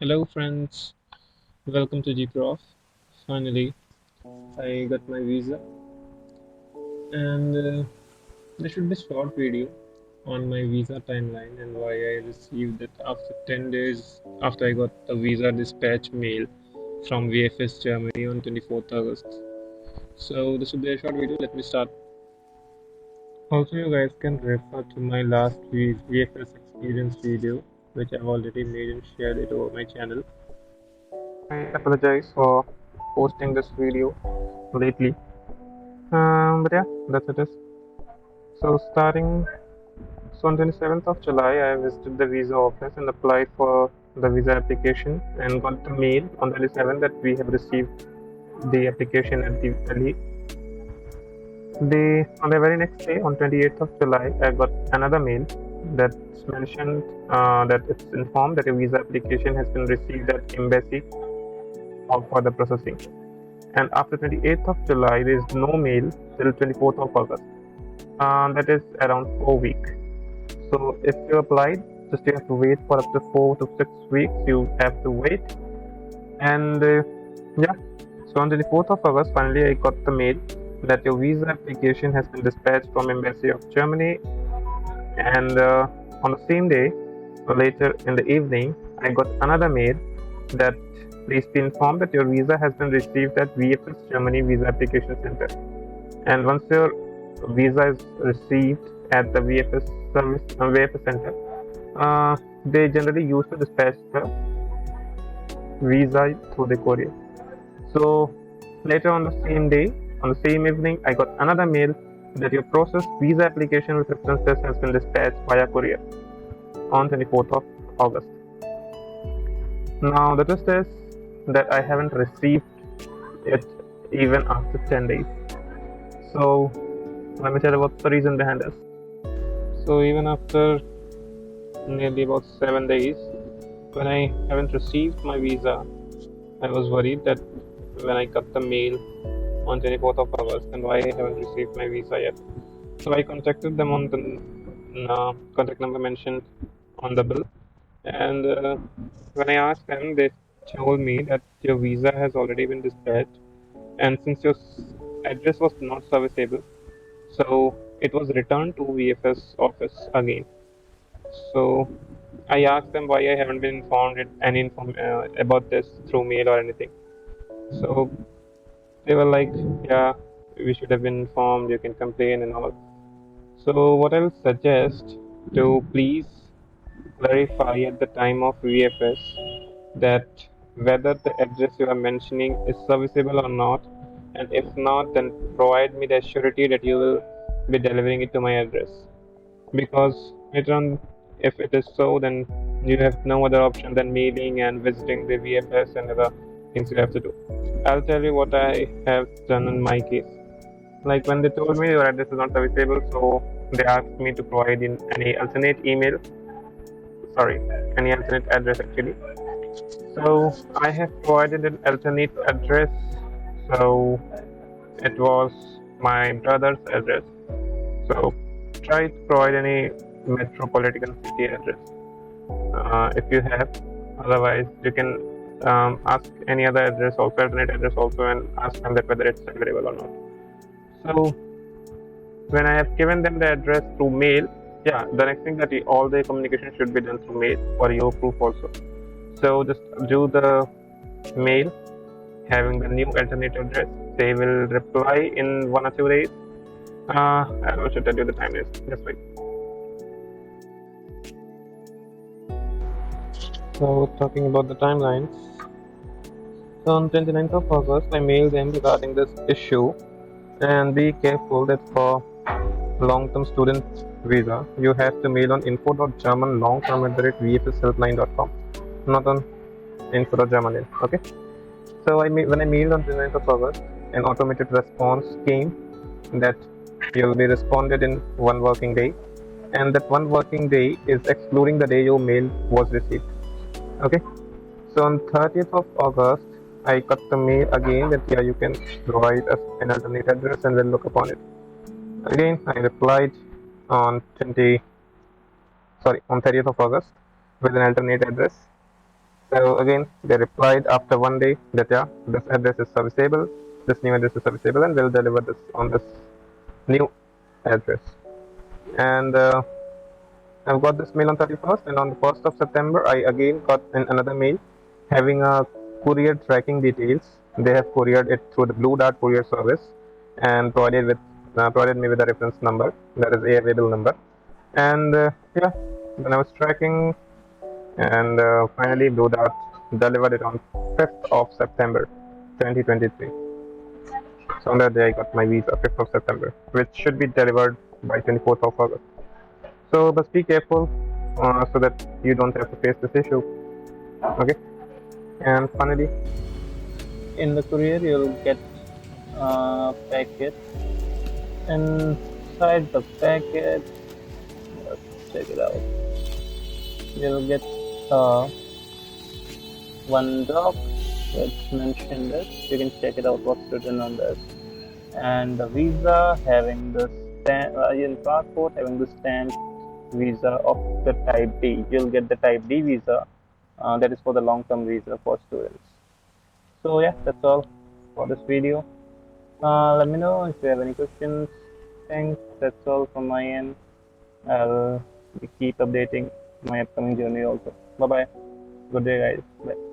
Hello friends, welcome to GProf. Finally, I got my visa and there should be a short video on my visa timeline and why I received it after 10 days after I got the visa dispatch mail from VFS Germany on 24th August. So this will be a short video, let me start. Also you guys can refer to my last VFS experience video which I've already made and shared it over my channel. I apologize for posting this video lately. But yeah, that's it. So on 27th of July, I visited the visa office and applied for the visa application and got the mail on 27th that we have received the application at the Delhi. On the very next day, on 28th of July, I got another mail that's mentioned that it's informed that a visa application has been received at embassy for the processing. And after 28th of July, there is no mail till 24th of August. That is around 4 weeks. So if you applied, just you have to wait for up to 4 to 6 weeks. You have to wait, and yeah. So on the 4th of August, finally I got the mail that your visa application has been dispatched from Embassy of Germany. And on the same day, later in the evening, I got another mail that please be informed that your visa has been received at VFS Germany Visa Application Center. And once your visa is received at the VFS center, they generally use to dispatch the visa through the courier. So later on the same day, on the same evening, I got another mail that your processed visa application with reference test has been dispatched via courier on 24th of August. Now the twist is that I haven't received it even after 10 days. So let me tell you what's the reason behind this. So even after nearly about 7 days, when I haven't received my visa, I was worried that when I got the mail on 24th of August, and why I haven't received my visa yet. So I contacted them on the contact number mentioned on the bill, and when I asked them, they told me that your visa has already been dispatched, and since your address was not serviceable, so it was returned to VFS office again. So I asked them why I haven't been informed about this through mail or anything. So they were like, yeah, we should have been informed, you can complain and all. So what I will suggest to please clarify at the time of VFS that whether the address you are mentioning is serviceable or not, and if not, then provide me the surety that you will be delivering it to my address. Because later on, if it is so, then you have no other option than mailing and visiting the VFS and other things you have to do. I'll tell you what I have done in my case. Like when they told me your address is not serviceable, so they asked me to provide in any alternate any alternate address actually. So I have provided an alternate address. So it was my brother's address. So try to provide any metropolitan city address if you have. Otherwise, you can ask any other address also, alternate address also, and ask them that whether it's available or not. So when I have given them the address through mail, yeah, the next thing that all the communication should be done through mail for your proof also. So just do the mail having the new alternate address. They will reply in 1 or 2 days. I should tell you the time is. Just wait. So talking about the timelines. So on 29th of August, I mailed them regarding this issue, and be careful that for long-term student visa, you have to mail on info.germanlongterm@vfshelpline.com, not on info.german. Okay. So when I mailed on 29th of August, an automated response came that you'll be responded in 1 working day, and that 1 working day is excluding the day your mail was received. Okay. So on 30th of August, I got the mail again that yeah, you can provide us an alternate address and we'll look upon it. Again, I replied on 30th of August with an alternate address. So again, they replied after 1 day that yeah, this address is serviceable, this new address is serviceable, and we'll deliver this on this new address. And I've got this mail on 31st, and on the 1st of September, I again got another mail having a courier tracking details. They have couriered it through the Blue Dart courier service and provided me with a reference number, that is a available number. And yeah, when I was tracking, and finally Blue Dart delivered it on 5th of September 2023. So on that day I got my visa, 5th of September, which should be delivered by 24th of August. So just be careful so that you don't have to face this issue. Okay. And finally, in the courier you'll get a packet. Inside the packet, let's check it out. You'll get one doc which mentioned this. You can check it out what's written on this. And the visa having the stamp, in passport having the stamp visa of the type D. You'll get the type D visa, that is for the long-term visa for students. So yeah, that's all for this video. Let me know if you have any questions. Thanks. That's all from my end. I'll keep updating my upcoming journey also. Bye bye. Good day, guys. Bye.